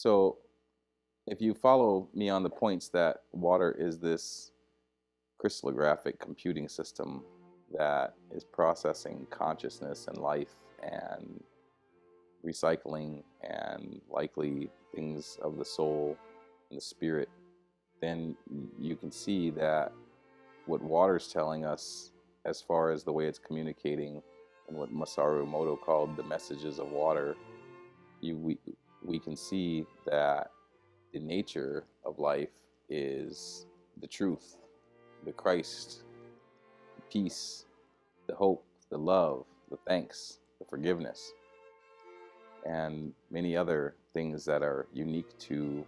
So if you follow me on the points that water is this crystallographic computing system that is processing consciousness and life and recycling and likely things of the soul and the spirit, then you can see that what water's telling us as far as the way it's communicating and what Masaru Emoto called the messages of water, we can see that the nature of life is the truth, the Christ, the peace, the hope, the love, the thanks, the forgiveness, and many other things that are unique to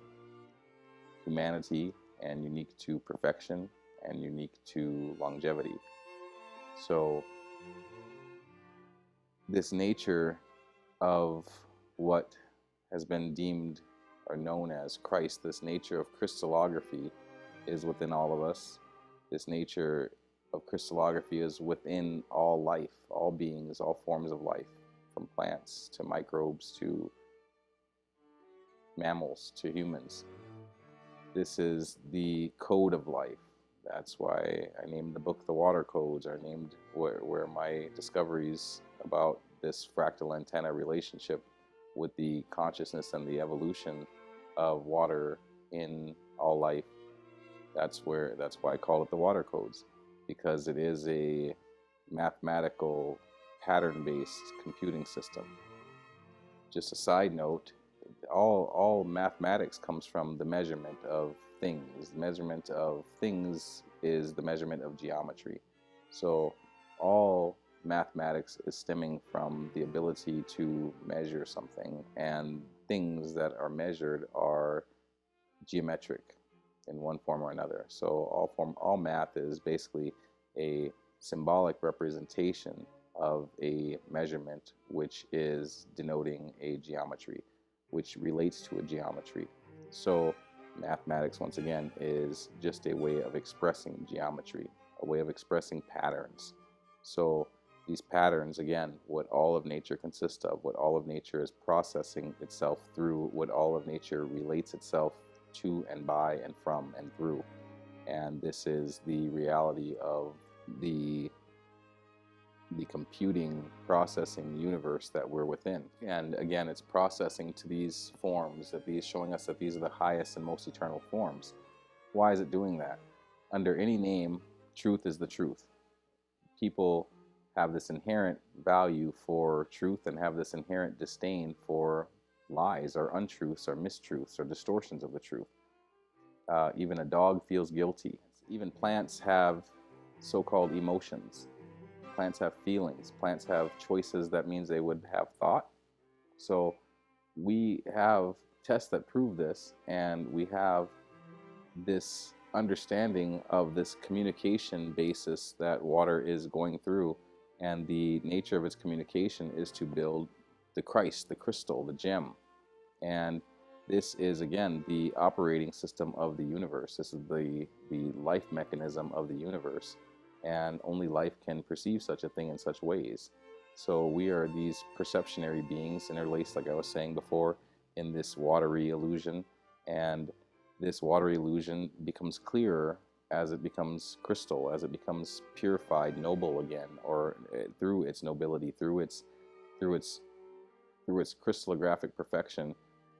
humanity and unique to perfection and unique to longevity. So this nature of what has been deemed or known as Christ, this nature of crystallography is within all of us. This nature of crystallography is within all life, all beings, all forms of life, from plants to microbes to mammals to humans. This is the code of life. That's why I named the book The Water Codes, are named where my discoveries about this fractal antenna relationship with the consciousness and the evolution of water in all life. That's why I call it the Water Codes, because it is a mathematical pattern-based computing system. Just a side note, all mathematics comes from the measurement of things. The measurement of things is the measurement of geometry. So all mathematics is stemming from the ability to measure something, and things that are measured are geometric in one form or another. So all math is basically a symbolic representation of a measurement which is denoting a geometry, which relates to a geometry. So mathematics, once again, is just a way of expressing geometry, a way of expressing patterns. So these patterns, again, what all of nature consists of, what all of nature is processing itself through, what all of nature relates itself to and by and from and through. And this is the reality of the computing processing universe that we're within. And again, it's processing to these forms, showing us that these are the highest and most eternal forms. Why is it doing that? Under any name, truth is the truth. People have this inherent value for truth and have this inherent disdain for lies or untruths or mistruths or distortions of the truth. Even a dog feels guilty. Even plants have so-called emotions. Plants have feelings. Plants have choices. That means they would have thought. So we have tests that prove this, and we have this understanding of this communication basis that water is going through, and the nature of its communication is to build the Christ, the crystal, the gem. And this is, again, the operating system of the universe. This is the life mechanism of the universe. And only life can perceive such a thing in such ways. So we are these perceptionary beings interlaced, like I was saying before, in this watery illusion. And this watery illusion becomes clearer as it becomes crystal, as it becomes purified, noble again, or through its nobility, through its crystallographic perfection.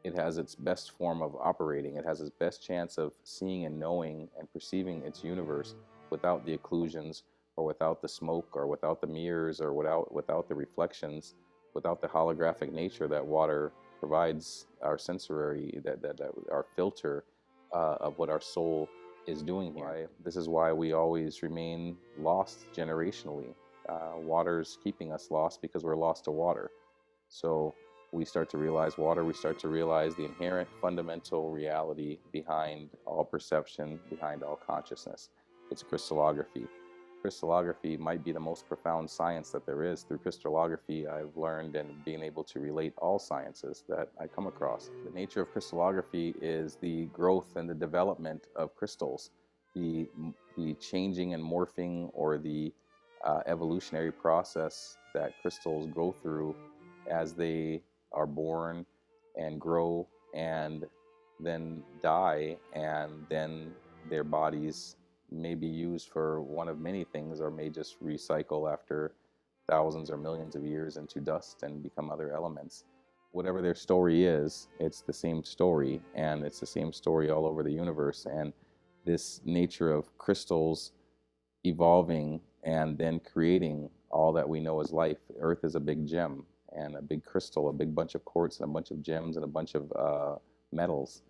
It has its best form of operating. It has its best chance of seeing and knowing and perceiving its universe without the occlusions, or without the smoke, or without the mirrors, or without the reflections, without the holographic nature that water provides our sensory, that our filter of what our soul is doing here. This is why we always remain lost generationally. Water's keeping us lost because we're lost to water. So we start to realize water, we start to realize the inherent fundamental reality behind all perception, behind all consciousness. It's crystallography. Crystallography might be the most profound science that there is. Through crystallography, I've learned and being able to relate all sciences that I come across. The nature of crystallography is the growth and the development of crystals, the changing and morphing, or the evolutionary process that crystals go through as they are born and grow and then die, and then their bodies may be used for one of many things, or may just recycle after thousands or millions of years into dust and become other elements. Whatever their story is, it's the same story, and it's the same story all over the universe. And this nature of crystals evolving and then creating all that we know as life. Earth is a big gem and a big crystal, a big bunch of quartz and a bunch of gems and a bunch of metals,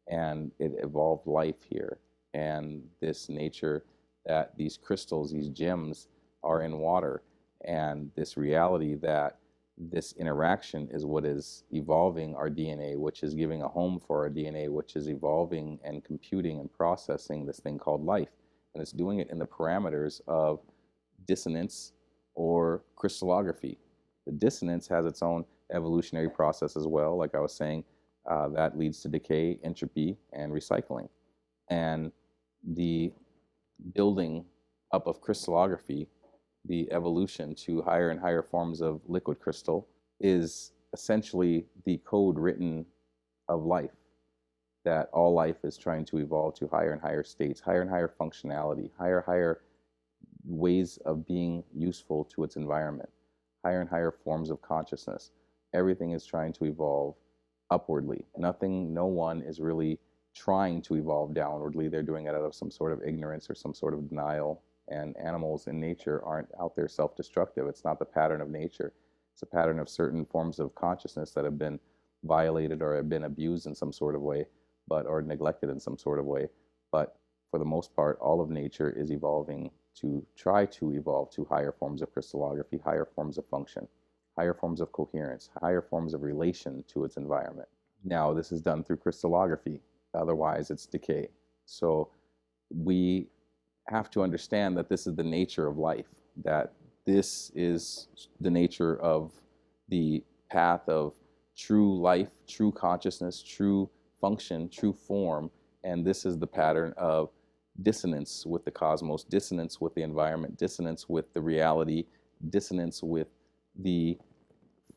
and it evolved life here. And this nature that these crystals, these gems, are in water, and this reality that this interaction is what is evolving our DNA, which is giving a home for our DNA, which is evolving and computing and processing this thing called life. And it's doing it in the parameters of dissonance or crystallography. The dissonance has its own evolutionary process as well. Like I was saying, that leads to decay, entropy, and recycling. And the building up of crystallography, the evolution to higher and higher forms of liquid crystal, is essentially the code written of life, that all life is trying to evolve to higher and higher states, higher and higher functionality, higher ways of being useful to its environment, higher and higher forms of consciousness. Everything is trying to evolve upwardly. No one is really trying to evolve downwardly. They're doing it out of some sort of ignorance or some sort of denial. And animals in nature aren't out there self-destructive. It's not the pattern of nature. It's a pattern of certain forms of consciousness that have been violated or have been abused in some sort of way, or neglected in some sort of way. But for the most part, all of nature is evolving to try to evolve to higher forms of crystallography, higher forms of function, higher forms of coherence, higher forms of relation to its environment. Now, this is done through crystallography. Otherwise, it's decay. So we have to understand that this is the nature of life, that this is the nature of the path of true life, true consciousness, true function, true form, and this is the pattern of dissonance with the cosmos, dissonance with the environment, dissonance with the reality, dissonance with the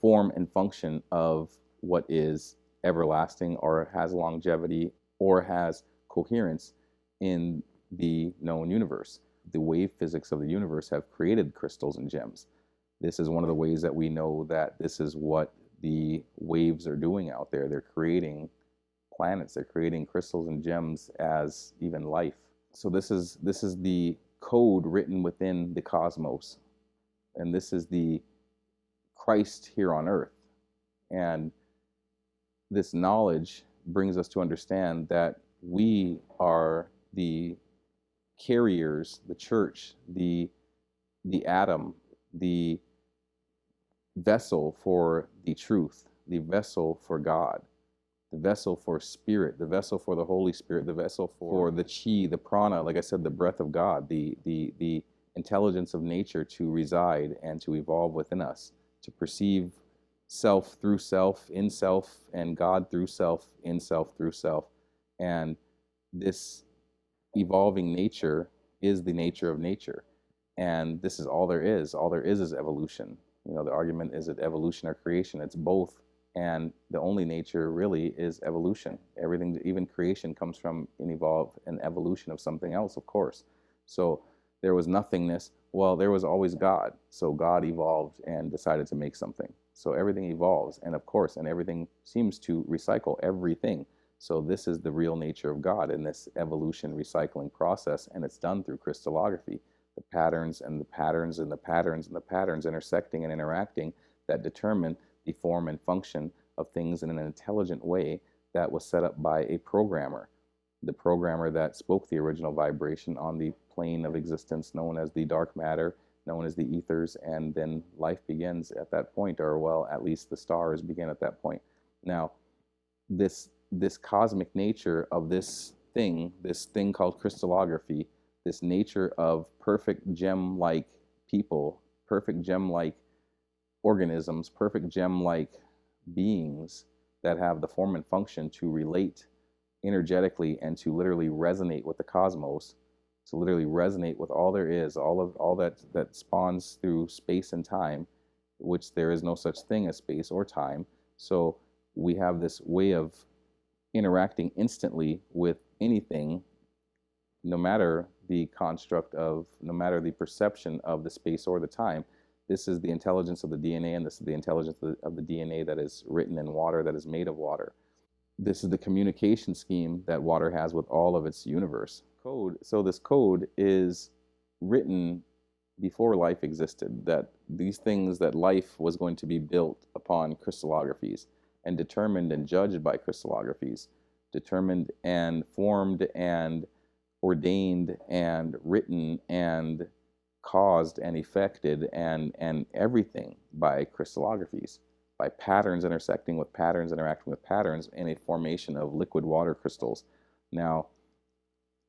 form and function of what is everlasting or has longevity or has coherence in the known universe. The wave physics of the universe have created crystals and gems. This is one of the ways that we know that this is what the waves are doing out there. They're creating planets, they're creating crystals and gems as even life. So this is the code written within the cosmos, and this is the Christ here on earth. And this knowledge brings us to understand that we are the carriers, the church, the atom, the vessel for the truth, the vessel for God, the vessel for spirit, the vessel for the Holy Spirit, the vessel for the chi, the prana, like I said, the breath of God, the intelligence of nature to reside and to evolve within us, to perceive self through self, in self, and God through self, in self, through self. And this evolving nature is the nature of nature. And this is all there is. All there is evolution. You know, the argument, is it evolution or creation? It's both. And the only nature really is evolution. Everything, even creation, comes from an evolution of something else, of course. So there was nothingness. Well, there was always God. So God evolved and decided to make something. So everything evolves. And of course, and everything seems to recycle everything. So this is the real nature of God in this evolution recycling process. And it's done through crystallography. The patterns and the patterns and the patterns and the patterns intersecting and interacting that determine the form and function of things in an intelligent way that was set up by a programmer. The programmer that spoke the original vibration on the plane of existence known as the dark matter, known as the ethers, and then life begins at that point, or well, at least the stars begin at that point. Now, this cosmic nature of this thing called crystallography, this nature of perfect gem-like people, perfect gem-like organisms, perfect gem-like beings that have the form and function to relate energetically and to literally resonate with the cosmos, to literally resonate with all there is, all that spawns through space and time, which there is no such thing as space or time. So we have this way of interacting instantly with anything, no matter the construct of, no matter the perception of the space or the time. This is the intelligence of the DNA, and this is the intelligence of the DNA that is written in water, that is made of water. This is the communication scheme that water has with all of its universe. Code. So this code is written before life existed, that these things, that life was going to be built upon crystallographies and determined and judged by crystallographies, determined and formed and ordained and written and caused and effected and everything by crystallographies, by patterns intersecting with patterns, interacting with patterns in a formation of liquid water crystals. Now,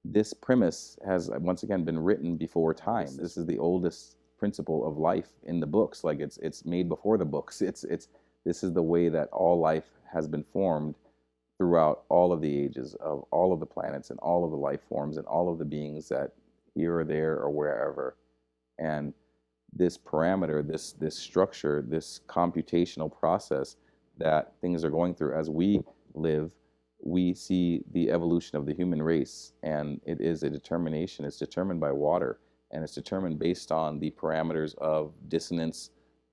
this premise has once again been written before time. This is the oldest principle of life in the books. Like it's made before the books. This is the way that all life has been formed throughout all of the ages of all of the planets and all of the life forms and all of the beings that here or there or wherever. And this parameter, this structure, this computational process that things are going through as we live, we see the evolution of the human race, and it is a determination. It's determined by water, and it's determined based on the parameters of dissonance,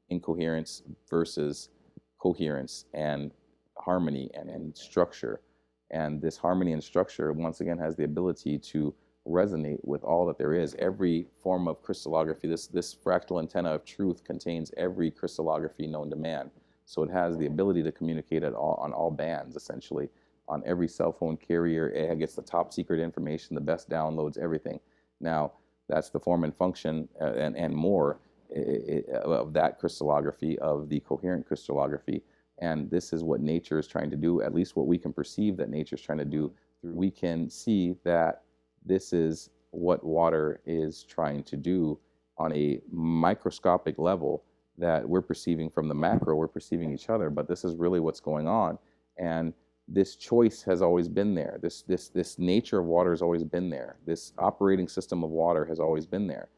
incoherence versus coherence, and harmony and structure. And this harmony and structure, once again, has the ability to resonate with all that there is. Every form of crystallography, this fractal antenna of truth contains every crystallography known to man. So it has the ability to communicate on all bands, essentially. On every cell phone carrier, it gets the top secret information, the best downloads, everything. Now, that's the form and function and more of that crystallography, of the coherent crystallography. And this is what nature is trying to do, at least what we can perceive that nature is trying to do. We can see that this is what water is trying to do on a microscopic level that we're perceiving from the macro. We're perceiving each other, but this is really what's going on. And this choice has always been there. This nature of water has always been there. This operating system of water has always been there.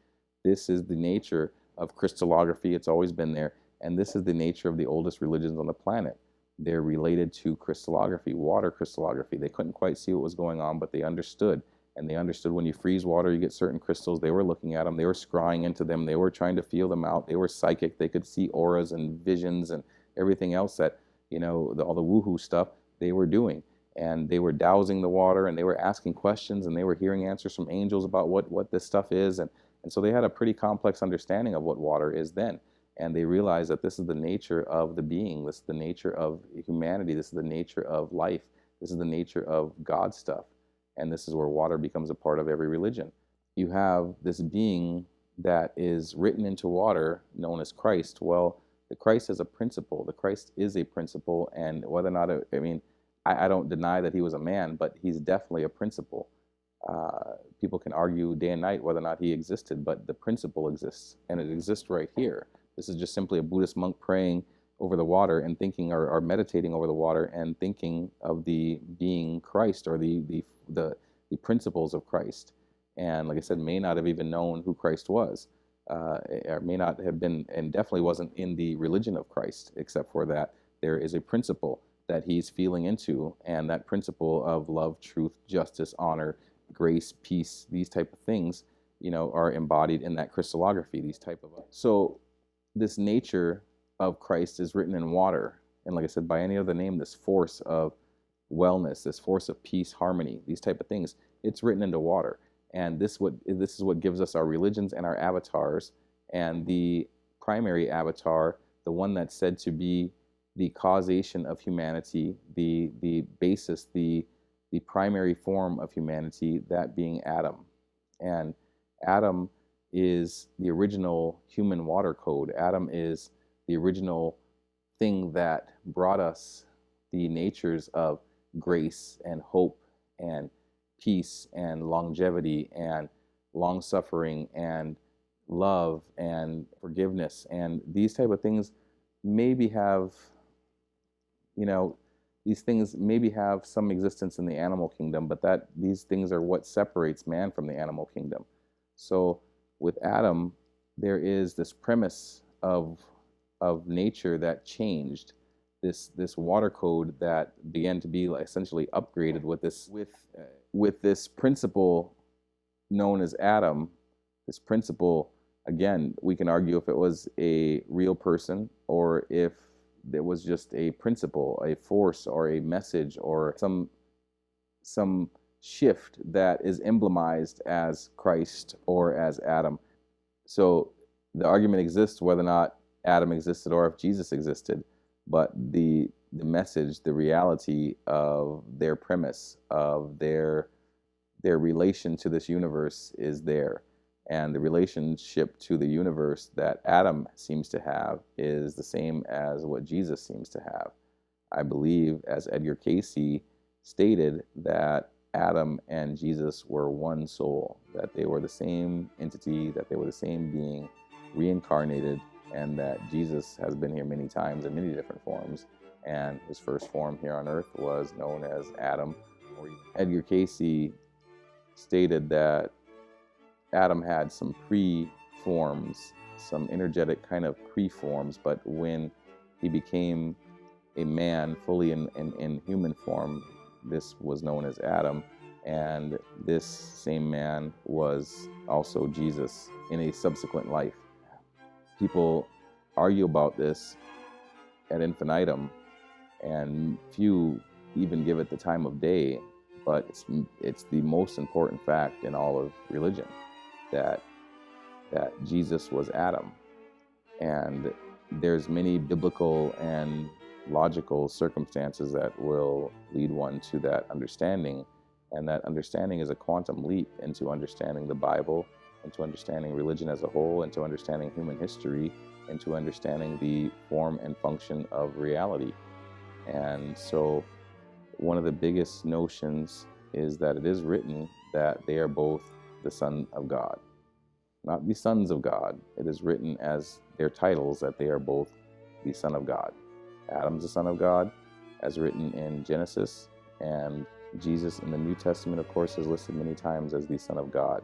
This is the nature of crystallography. It's always been there. And this is the nature of the oldest religions on the planet. They're related to crystallography, water crystallography. They couldn't quite see what was going on, but they understood. And they understood when you freeze water, you get certain crystals. They were looking at them. They were scrying into them. They were trying to feel them out. They were psychic. They could see auras and visions and everything else that, all the woohoo stuff they were doing. And they were dowsing the water, and they were asking questions, and they were hearing answers from angels about what this stuff is. And so they had a pretty complex understanding of what water is then. And they realized that this is the nature of the being. This is the nature of humanity. This is the nature of life. This is the nature of God stuff. And this is where water becomes a part of every religion. You have this being that is written into water known as Christ. Well, the Christ is a principle. The Christ is a principle, and whether or not, I don't deny that he was a man, but he's definitely a principle. People can argue day and night whether or not he existed, but the principle exists, and it exists right here. This is just simply a Buddhist monk praying over the water and thinking, or meditating over the water and thinking of the being Christ, or the principles of Christ. And like I said, may not have even known who Christ was, or may not have been, and definitely wasn't in the religion of Christ, except for that there is a principle that he's feeling into, and that principle of love, truth, justice, honor, grace, peace, these type of things, are embodied in that crystallography, these type of. So this nature of Christ is written in water. And like I said, by any other name, this force of wellness, this force of peace, harmony, these type of things, it's written into water. And this is what gives us our religions and our avatars. And the primary avatar, the one that's said to be the causation of humanity, the basis, the primary form of humanity, that being Adam. And Adam is the original human water code. Adam is the original thing that brought us the natures of grace and hope and peace and longevity and long-suffering and love and forgiveness. And these type of things maybe have, these things maybe have some existence in the animal kingdom, but these things are what separates man from the animal kingdom. So with Adam, there is this premise of nature that changed, this water code that began to be essentially upgraded with this principle known as Adam. This principle, again, we can argue if it was a real person or if it was just a principle, a force, or a message, or some shift that is emblemized as Christ or as Adam. So the argument exists whether or not Adam existed or if Jesus existed, but the message, the reality of their premise, of their relation to this universe is there. And the relationship to the universe that Adam seems to have is the same as what Jesus seems to have. I believe, as Edgar Cayce stated, that Adam and Jesus were one soul, that they were the same entity, that they were the same being, reincarnated, and that Jesus has been here many times in many different forms. And his first form here on earth was known as Adam. Edgar Cayce stated that Adam had some pre-forms, some energetic kind of pre-forms, but when he became a man fully in human form, this was known as Adam, and this same man was also Jesus in a subsequent life. People argue about this ad infinitum, and few even give it the time of day, but it's the most important fact in all of religion, that Jesus was Adam. And there's many biblical and logical circumstances that will lead one to that understanding, and that understanding is a quantum leap into understanding the Bible, into understanding religion as a whole, into understanding human history, into understanding the form and function of reality. And so one of the biggest notions is that it is written that they are both the Son of God. Not the sons of God. It is written as their titles that they are both the Son of God. Adam's the Son of God, as written in Genesis, and Jesus in the New Testament, of course, is listed many times as the Son of God.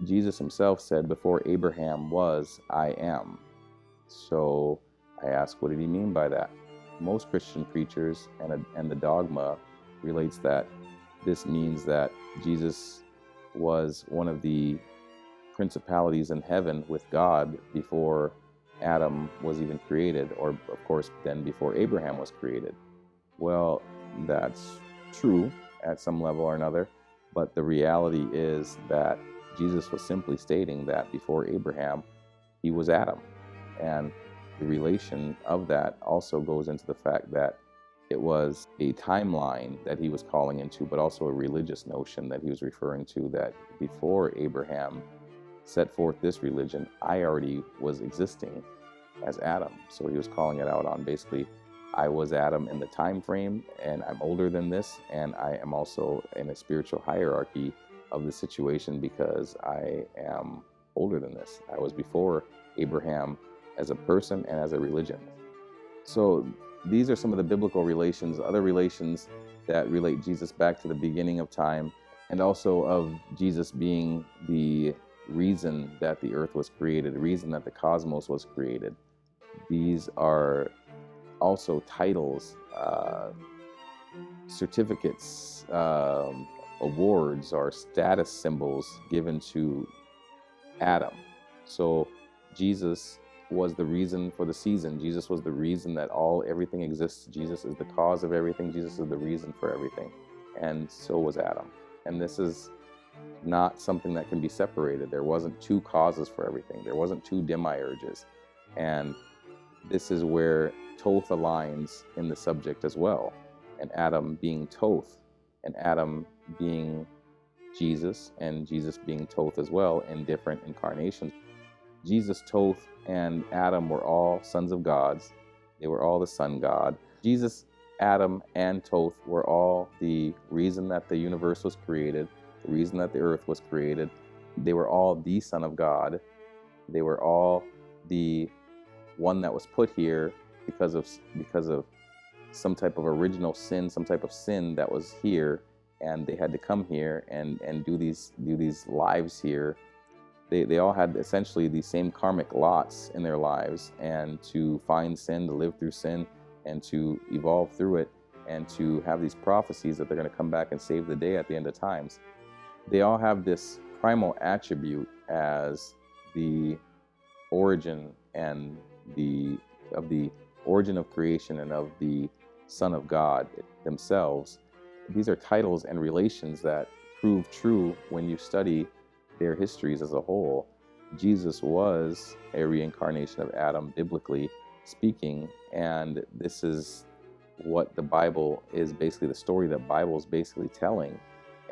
Jesus himself said, "Before Abraham was, I am." So I ask, what did he mean by that? Most Christian preachers and the dogma relates that this means that Jesus was one of the principalities in heaven with God before Adam was even created, or of course then before Abraham was created. Well, that's true at some level or another, but the reality is that Jesus was simply stating that before Abraham, he was Adam. And the relation of that also goes into the fact that it was a timeline that he was calling into, but also a religious notion that he was referring to, that before Abraham set forth this religion, I already was existing as Adam. So he was calling it out on basically, I was Adam in the time frame, and I'm older than this, and I am also in a spiritual hierarchy of the situation because I am older than this. I was before Abraham as a person and as a religion. So these are some of the biblical relations, other relations that relate Jesus back to the beginning of time, and also of Jesus being the reason that the earth was created, the reason that the cosmos was created. These are also titles, certificates, awards, or status symbols given to Adam. So Jesus was the reason for the season. Jesus was the reason that everything exists. Jesus is the cause of everything. Jesus is the reason for everything. And so was Adam. And this is not something that can be separated. There wasn't two causes for everything. There wasn't two demiurges. And this is where Thoth aligns in the subject as well. And Adam being Thoth, and Adam being Jesus, and Jesus being Thoth as well in different incarnations. Jesus, Thoth, and Adam were all sons of gods. They were all the sun god. Jesus, Adam, and Thoth were all the reason that the universe was created, the reason that the earth was created. They were all the Son of God. They were all the one that was put here because of some type of original sin, some type of sin that was here, and they had to come here and do these lives here. They all had essentially the same karmic lots in their lives, and to find sin, to live through sin, and to evolve through it, and to have these prophecies that they're going to come back and save the day at the end of times. They all have this primal attribute as the origin and of the origin of creation and of the Son of God themselves. These are titles and relations that prove true when you study their histories as a whole. Jesus was a reincarnation of Adam, biblically speaking, and this is what the Bible is basically, the story that Bible is basically telling,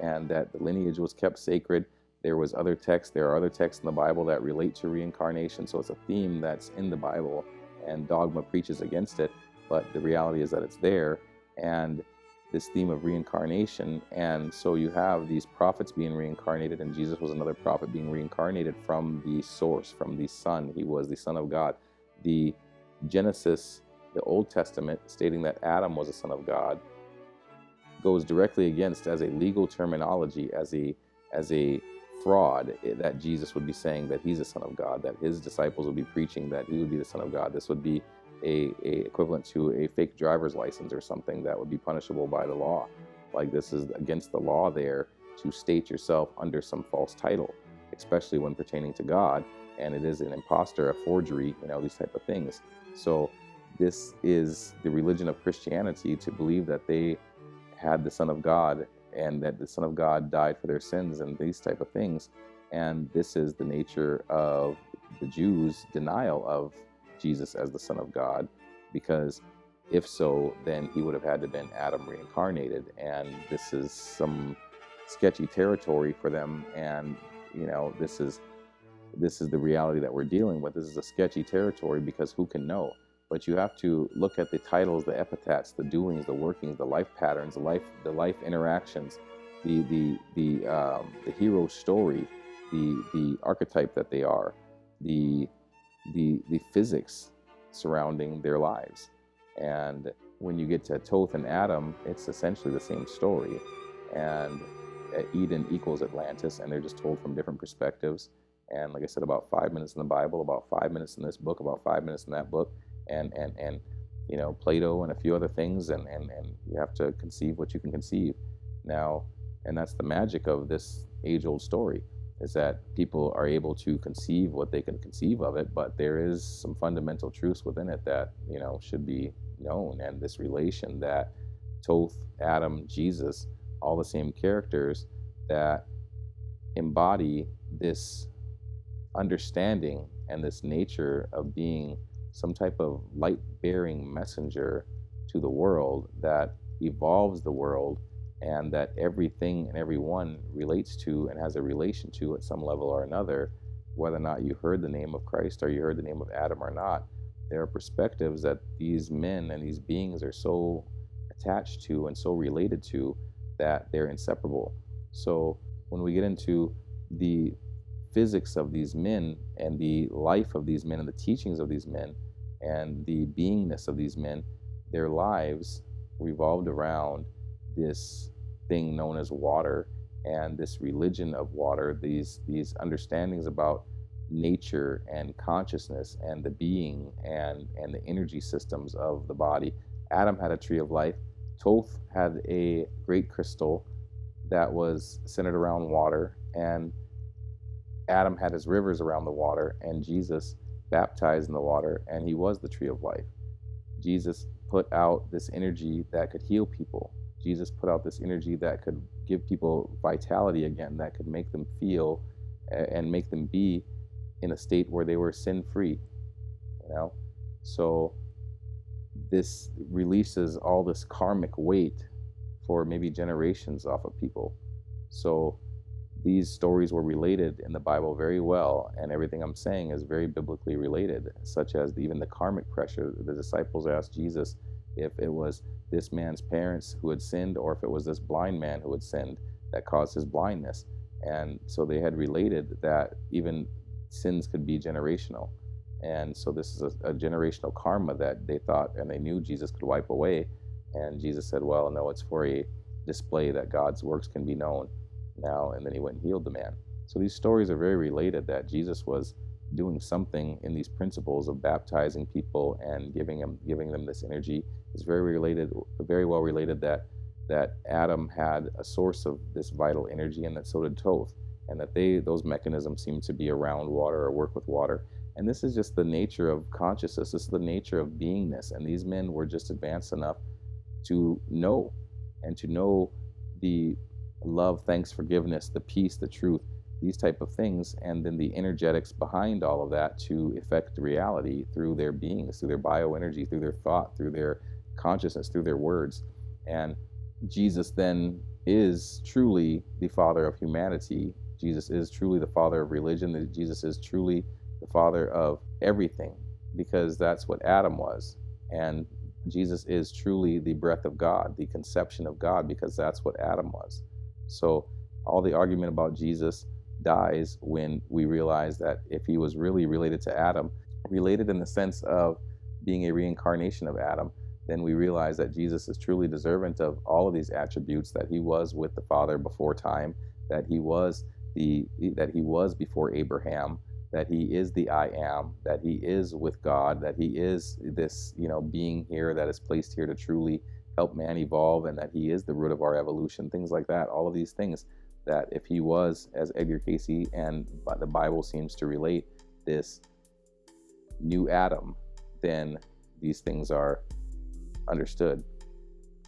and that the lineage was kept sacred. There are other texts in the Bible that relate to reincarnation, so it's a theme that's in the Bible, and dogma preaches against it, but the reality is that it's there, and this theme of reincarnation. And so you have these prophets being reincarnated, and Jesus was another prophet being reincarnated from the source, from the Son. He was the Son of God. The Genesis, the Old Testament, stating that Adam was a son of God, goes directly against, as a legal terminology, as a fraud, that Jesus would be saying that he's a son of God, that his disciples would be preaching that he would be the Son of God. This would be a equivalent to a fake driver's license or something that would be punishable by the law. Like, this is against the law there to state yourself under some false title, especially when pertaining to God, and it is an imposter, a forgery, these type of things. So this is the religion of Christianity, to believe that they had the Son of God and that the Son of God died for their sins and these type of things. And this is the nature of the Jews' denial of Jesus as the Son of God, because if so, then he would have had to have been Adam reincarnated, and this is some sketchy territory for them. And this is the reality that we're dealing with. This is a sketchy territory, because who can know? But you have to look at the titles, the epithets, the doings, the workings, the life patterns, the life interactions, the hero story, the archetype that they are, the physics surrounding their lives. And when you get to Thoth and Adam, it's essentially the same story. And Eden equals Atlantis, and they're just told from different perspectives. And like I said, about 5 minutes in the Bible, about 5 minutes in this book, about 5 minutes in that book, and Plato and a few other things, and you have to conceive what you can conceive now. And that's the magic of this age-old story, is that people are able to conceive what they can conceive of it, but there is some fundamental truths within it that should be known. And this relation that Thoth, Adam, Jesus, all the same characters that embody this understanding and this nature of being some type of light-bearing messenger to the world that evolves the world, and that everything and everyone relates to and has a relation to at some level or another, whether or not you heard the name of Christ or you heard the name of Adam or not. There are perspectives that these men and these beings are so attached to and so related to that they're inseparable. So when we get into the physics of these men and the life of these men and the teachings of these men and the beingness of these men, their lives revolved around this thing known as water, and this religion of water, these understandings about nature and consciousness and the being and the energy systems of the body. Adam had a tree of life. Thoth had a great crystal that was centered around water, and Adam had his rivers around the water, and Jesus baptized in the water, and he was the tree of life. Jesus put out this energy that could heal people. Jesus put out this energy that could give people vitality again, that could make them feel and make them be in a state where they were sin-free. So this releases all this karmic weight for maybe generations off of people. So these stories were related in the Bible very well, and everything I'm saying is very biblically related, such as even the karmic pressure. The disciples asked Jesus if it was this man's parents who had sinned, or if it was this blind man who had sinned that caused his blindness. And so they had related that even sins could be generational. And so this is a generational karma that they thought and they knew Jesus could wipe away. And Jesus said, well, no, it's for a display that God's works can be known now. And then he went and healed the man. So these stories are very related, that Jesus was doing something in these principles of baptizing people and giving them this energy is very well related that Adam had a source of this vital energy, and that so did Thoth, and that those mechanisms seem to be around water or work with water. And this is just the nature of consciousness. This is the nature of beingness. And these men were just advanced enough to know, and to know the love, thanks, forgiveness, the peace, the truth, these type of things, and then the energetics behind all of that to affect reality through their beings, through their bioenergy, through their thought, through their consciousness, through their words. And Jesus then is truly the father of humanity. Jesus is truly the father of religion. Jesus is truly the father of everything, because that's what Adam was. And Jesus is truly the breath of God, the conception of God, because that's what Adam was. So all the argument about Jesus dies when we realize that if he was really related to Adam, related in the sense of being a reincarnation of Adam, then we realize that Jesus is truly deserving of all of these attributes, that he was with the Father before time, that he was before Abraham, that he is the I am, that he is with God, that he is this, being here that is placed here to truly help man evolve, and that he is the root of our evolution, things like that. All of these things, that if he was, as Edgar Cayce and the Bible seems to relate, this new Adam, then these things are understood.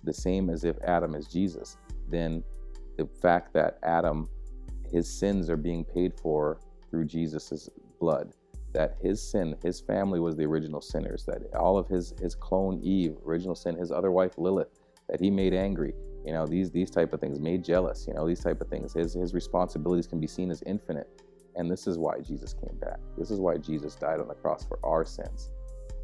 The same as if Adam is Jesus, then the fact that Adam, his sins are being paid for through Jesus's blood, that his sin, his family was the original sinners, that all of his clone Eve, original sin, his other wife Lilith, that he made angry, these type of things, made jealous, these type of things. His responsibilities can be seen as infinite. And this is why Jesus came back. This is why Jesus died on the cross for our sins,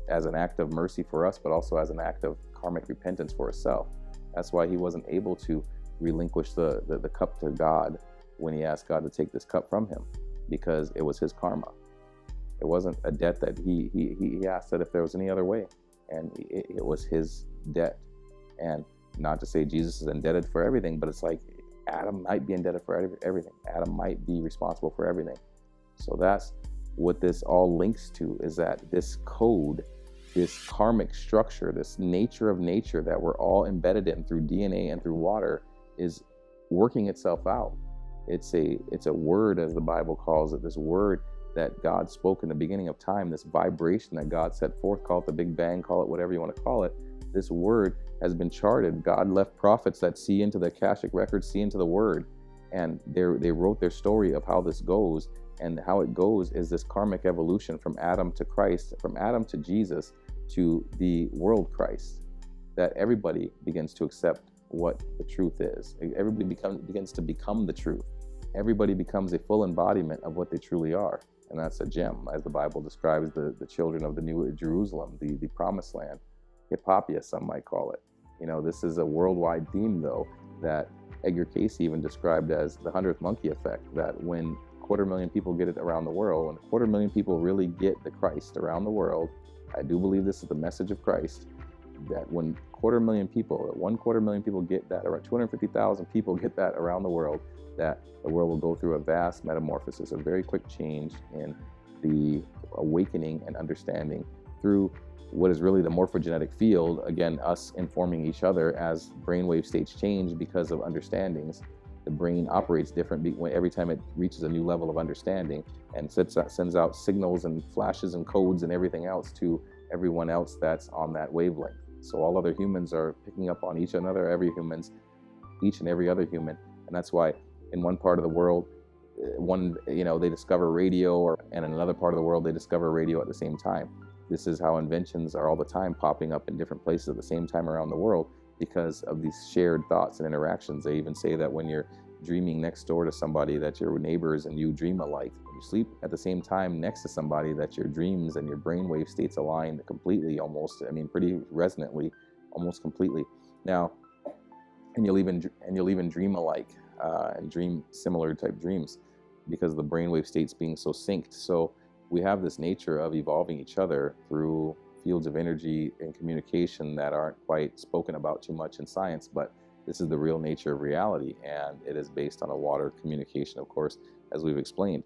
as an act of mercy for us, but also as an act of karmic repentance for himself. That's why he wasn't able to relinquish the cup to God when he asked God to take this cup from him, because it was his karma. It wasn't a debt that he asked that if there was any other way, and it was his debt. And not to say Jesus is indebted for everything, but it's like Adam might be indebted for everything. Adam might be responsible for everything. So that's what this all links to, is that this code, this karmic structure, this nature of nature that we're all embedded in through DNA and through water, is working itself out. It's a word, as the Bible calls it, this word that God spoke in the beginning of time, this vibration that God set forth, call it the Big Bang, call it whatever you want to call it. This word has been charted. God left prophets that see into the Akashic records, see into the word, and they wrote their story of how this goes. And how it goes is this karmic evolution from Adam to Christ, from Adam to Jesus, to the world Christ, that everybody begins to accept what the truth is. Everybody begins to become the truth. Everybody becomes a full embodiment of what they truly are. And that's a gem, as the Bible describes the children of the New Jerusalem, the promised land, Hippopia, some might call it. This is a worldwide theme, though, that Edgar Cayce even described as the 100th monkey effect, that when 250,000 people get it around the world, when 250,000 people really get the Christ around the world, I do believe this is the message of Christ, that when 250,000 people get that, or 250,000 people get that around the world, that the world will go through a vast metamorphosis, a very quick change in the awakening and understanding through what is really the morphogenetic field, again, us informing each other as brainwave states change because of understandings. The brain operates different every time it reaches a new level of understanding, and sends out signals and flashes and codes and everything else to everyone else that's on that wavelength. So all other humans are picking up on each and every other human. And that's why in one part of the world, they discover radio, and in another part of the world, they discover radio at the same time. This is how inventions are all the time popping up in different places at the same time around the world, because of these shared thoughts and interactions. They even say that when you're dreaming next door to somebody, that your neighbors and you dream alike. When you sleep at the same time next to somebody, that your dreams and your brainwave states align completely, pretty resonantly, almost completely. Now, and you'll even dream alike and dream similar type dreams, because of the brainwave states being so synced. So we have this nature of evolving each other through fields of energy and communication that aren't quite spoken about too much in science, but this is the real nature of reality, and it is based on a water communication, of course, as we've explained.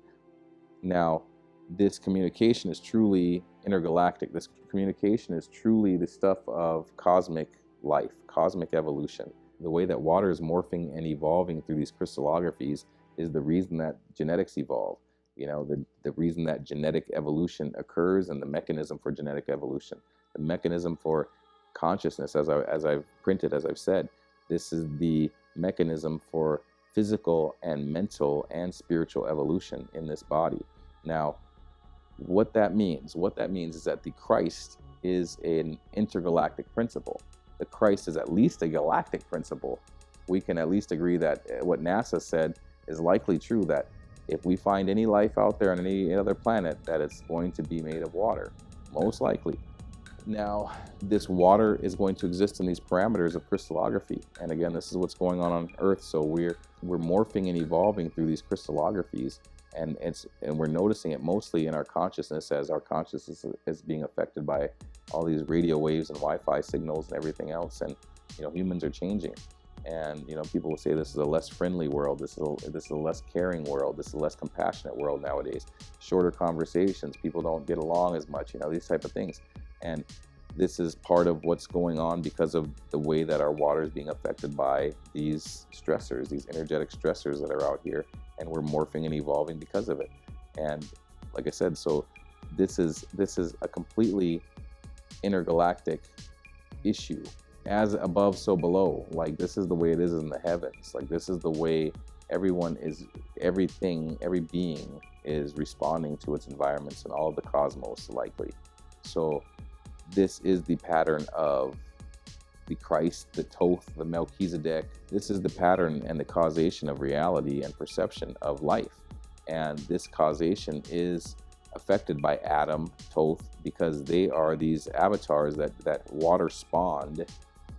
Now, this communication is truly intergalactic. This communication is truly the stuff of cosmic life, cosmic evolution. The way that water is morphing and evolving through these crystallographies is the reason that genetics evolve. The reason that genetic evolution occurs, and the mechanism for genetic evolution, the mechanism for consciousness, as I've printed, as I've said, this is the mechanism for physical and mental and spiritual evolution in this body. Now, what that means is that the Christ is an intergalactic principle. The Christ is at least a galactic principle. We can at least agree that what NASA said is likely true, that if we find any life out there on any other planet, that it's going to be made of water, most likely. Now, this water is going to exist in these parameters of crystallography. And again, this is what's going on Earth. So we're morphing and evolving through these crystallographies. And we're noticing it mostly in our consciousness, as our consciousness is being affected by all these radio waves and Wi-Fi signals and everything else. And humans are changing. And people will say this is a less friendly world. This is a less caring world. This is a less compassionate world nowadays. Shorter conversations. People don't get along as much. These type of things. And this is part of what's going on because of the way that our water is being affected by these stressors, these energetic stressors that are out here, and we're morphing and evolving because of it. And like I said, so this is a completely intergalactic issue. As above, so below. Like, this is the way it is in the heavens. Like, this is the way every being is responding to its environments and all of the cosmos likely. So this is the pattern of the Christ, the Thoth, the Melchizedek. This is the pattern and the causation of reality and perception of life. And this causation is affected by Adam, Thoth, because they are these avatars that water spawned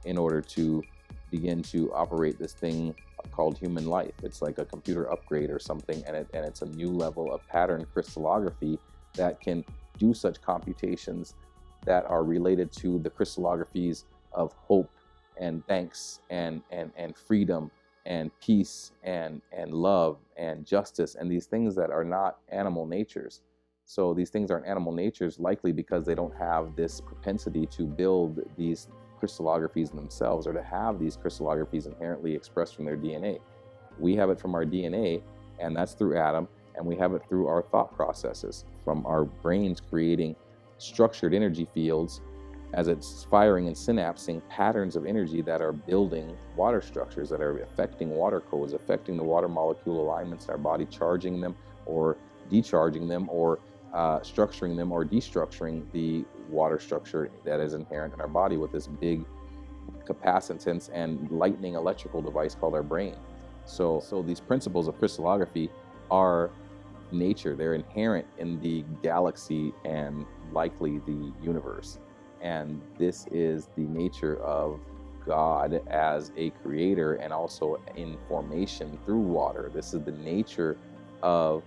in order to begin to operate this thing called human life. It's like a computer upgrade or something, and it's a new level of pattern crystallography that can do such computations that are related to the crystallographies of hope and thanks and freedom and peace and love and justice, and these things that are not animal natures. So these things aren't animal natures, likely because they don't have this propensity to build these crystallographies themselves, or to have these crystallographies inherently expressed from their DNA. We have it from our DNA, and that's through Adam, and we have it through our thought processes, from our brains creating structured energy fields as it's firing and synapsing patterns of energy that are building water structures, that are affecting water codes, affecting the water molecule alignments in our body, charging them or decharging them, or structuring them or destructuring the water structure that is inherent in our body with this big capacitance and lightning electrical device called our brain. So these principles of crystallography are nature. They're inherent in the galaxy and likely the universe. And this is the nature of God as a creator, and also in formation through water. This is the nature of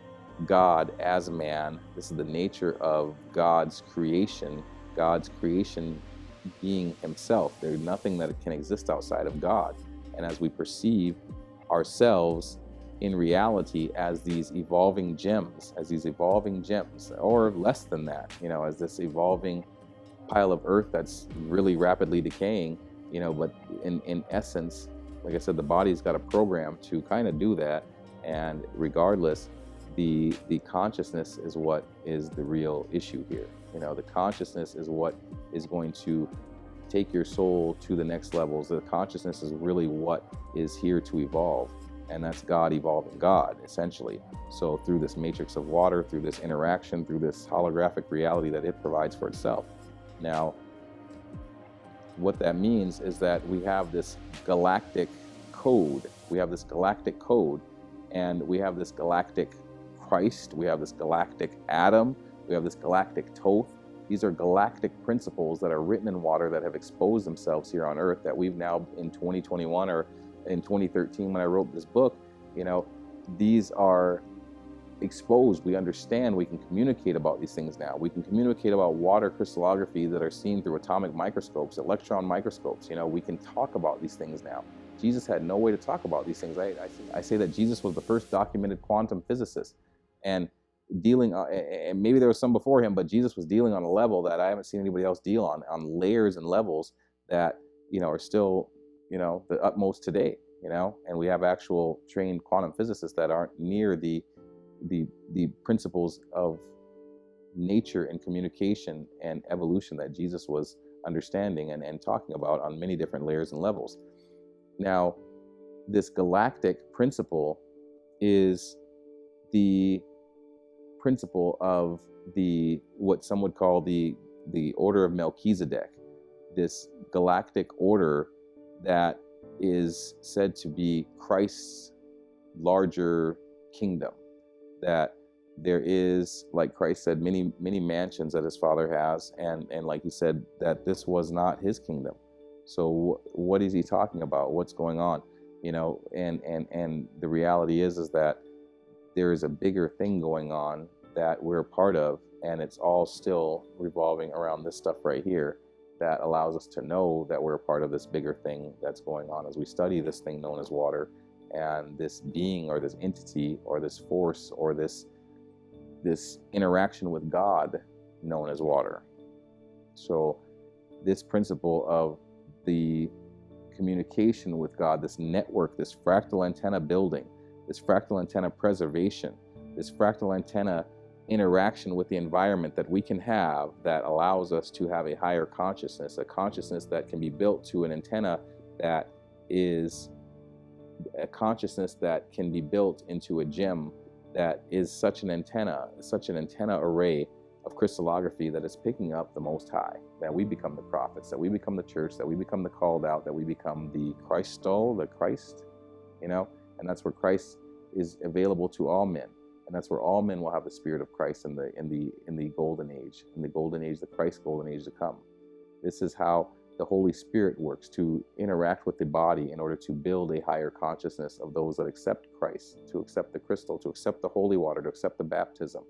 God as man. This is the nature of God's creation being himself. There's nothing that can exist outside of God. And as we perceive ourselves in reality as these evolving gems, or less than that, as this evolving pile of earth that's really rapidly decaying, but in essence, like I said, the body's got a program to kind of do that. And regardless, the consciousness is what is the real issue here. The consciousness is what is going to take your soul to the next levels. The consciousness is really what is here to evolve. And that's God evolving God, essentially. So through this matrix of water, through this interaction, through this holographic reality that it provides for itself. Now, what that means is that we have this galactic code. We have this galactic code, and we have this galactic Christ. We have this galactic Adam. We have this galactic Thoth. These are galactic principles that are written in water that have exposed themselves here on Earth, that we've now in 2021 or in 2013 when I wrote this book, these are exposed. We understand, we can communicate about these things now. We can communicate about water crystallography that are seen through atomic microscopes, electron microscopes. We can talk about these things now. Jesus had no way to talk about these things. I say that Jesus was the first documented quantum physicist. And dealing, and maybe there was some before him, but Jesus was dealing on a level that I haven't seen anybody else deal on layers and levels that, are still, the utmost today, and we have actual trained quantum physicists that aren't near the principles of nature and communication and evolution that Jesus was understanding and talking about on many different layers and levels. Now, this galactic principle is the principle of what some would call the order of Melchizedek, this galactic order that is said to be Christ's larger kingdom, that there is, like Christ said, many mansions that his Father has, and like he said, that this was not his kingdom. So what is he talking about? What's going on? And the reality is that there is a bigger thing going on that we're a part of, and it's all still revolving around this stuff right here that allows us to know that we're a part of this bigger thing that's going on as we study this thing known as water, and this being or this entity or this force or this interaction with God known as water. So this principle of the communication with God, this network, this fractal antenna building, this fractal antenna preservation, this fractal antenna interaction with the environment that we can have that allows us to have a higher consciousness, a consciousness that can be built to an antenna that is a consciousness that can be built into a gem that is such an antenna array of crystallography that is picking up the Most High, that we become the prophets, that we become the church, that we become the called out, that we become the Christ, and that's where Christ is available to all men, and that's where all men will have the Spirit of Christ in the golden age, the Christ golden age to come. This is how the Holy Spirit works to interact with the body in order to build a higher consciousness of those that accept Christ, to accept the crystal, to accept the holy water, to accept the baptism,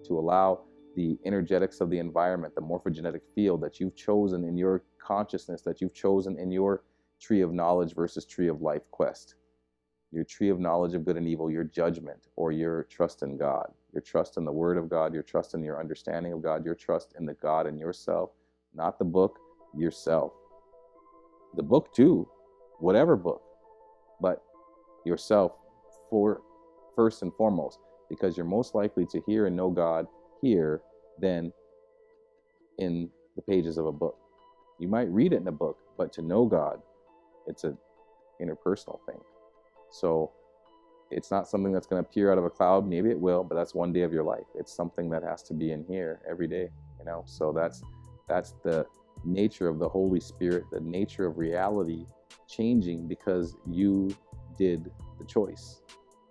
to allow the energetics of the environment, the morphogenetic field that you've chosen in your consciousness, that you've chosen in your tree of knowledge versus tree of life quest, your tree of knowledge of good and evil, your judgment, or your trust in God, your trust in the Word of God, your trust in your understanding of God, your trust in the God in yourself, not the book, yourself. The book too, whatever book, but yourself first and foremost, because you're most likely to hear and know God here than in the pages of a book. You might read it in a book, but to know God, it's an interpersonal thing. So it's not something that's going to appear out of a cloud. Maybe it will, but that's one day of your life. It's something that has to be in here every day, So that's the nature of the Holy Spirit, the nature of reality changing because you did the choice.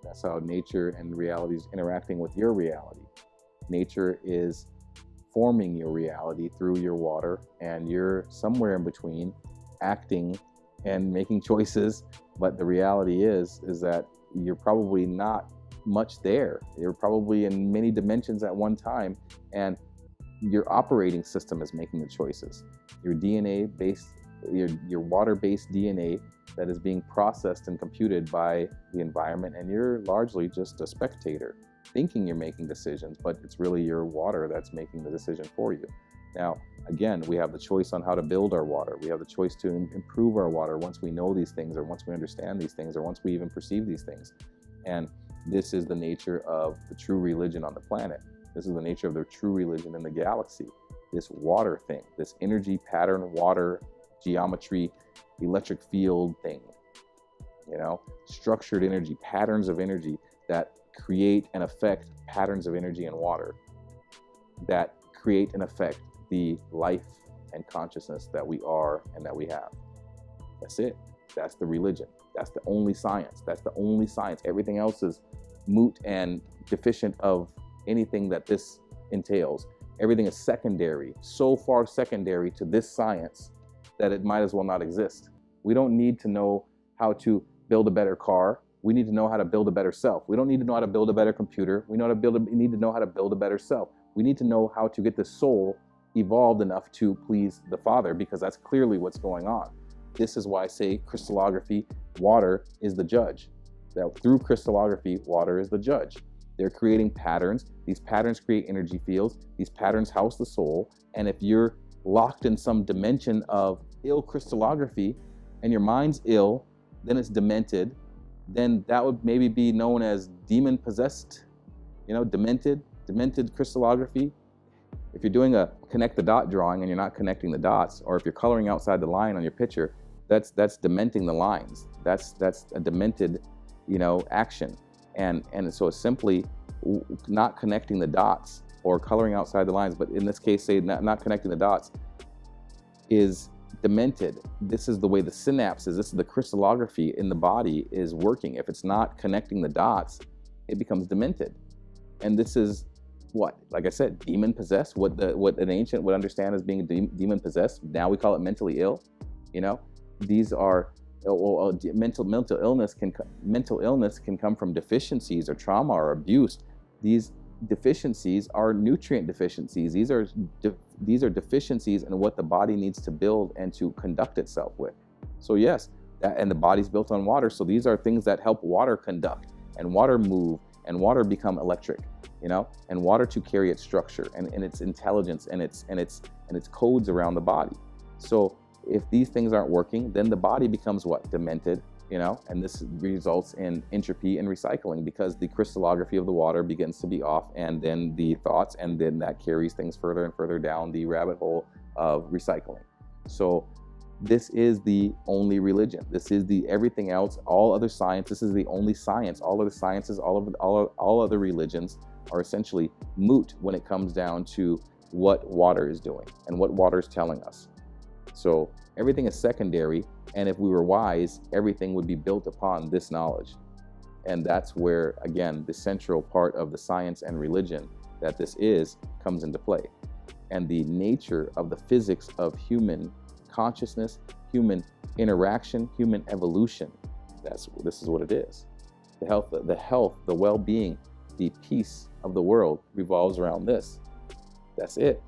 That's how nature and reality is interacting with your reality. Nature is forming your reality through your water, and you're somewhere in between acting and making choices, but the reality is that you're probably not much there. You're probably in many dimensions at one time, and your operating system is making the choices. Your DNA-based, your water-based DNA that is being processed and computed by the environment, and you're largely just a spectator, thinking you're making decisions, but it's really your water that's making the decision for you. Now, again, we have the choice on how to build our water. We have the choice to improve our water once we know these things, or once we understand these things, or once we even perceive these things. And this is the nature of the true religion on the planet. This is the nature of the true religion in the galaxy. This water thing, this energy pattern, water, geometry, electric field thing, structured energy, patterns of energy that create and affect patterns of energy and water, that create and affect the life and consciousness that we are and that we have. That's it. That's the religion. That's the only science. That's the only science. Everything else is moot and deficient of anything that this entails. Everything is secondary, so far secondary to this science that it might as well not exist. We don't need to know how to build a better car. We need to know how to build a better self. We don't need to know how to build a better computer. We need to know how to build a better self. We need to know how to get the soul evolved enough to please the Father, because that's clearly what's going on. This is why I say crystallography, water is the judge. That through crystallography, water is the judge. They're creating patterns. These patterns create energy fields. These patterns house the soul. And if you're locked in some dimension of ill crystallography and your mind's ill, then it's demented, then that would maybe be known as demon possessed, demented crystallography. If you're doing a connect the dot drawing and you're not connecting the dots, or if you're coloring outside the line on your picture, that's dementing the lines. That's a demented, action. And so it's simply not connecting the dots or coloring outside the lines, but in this case, say not connecting the dots is demented. This is the way the synapses, this is the crystallography in the body is working. If it's not connecting the dots, it becomes demented. And this is what, like I said, demon possessed, what an ancient would understand as being demon possessed. Now we call it mentally ill. These are mental illness can come from deficiencies or trauma or abuse. These deficiencies are nutrient deficiencies. These are deficiencies in what the body needs to build and to conduct itself with. So yes, and the body's built on water. So these are things that help water conduct and water move and water become electric, and water to carry its structure and its intelligence and its codes around the body. So if these things aren't working, then the body becomes what? Demented, and this results in entropy and recycling because the crystallography of the water begins to be off, and then the thoughts, and then that carries things further and further down the rabbit hole of recycling. So this is the only religion. This is the everything else, all other science. This is the only science. All other sciences, all other religions are essentially moot when it comes down to what water is doing and what water is telling us. So everything is secondary, and if we were wise, everything would be built upon this knowledge. And that's where, again, the central part of the science and religion that this is comes into play. And the nature of the physics of human consciousness, human interaction, human evolution, this is what it is. The health, the well-being, the peace of the world revolves around this. That's it.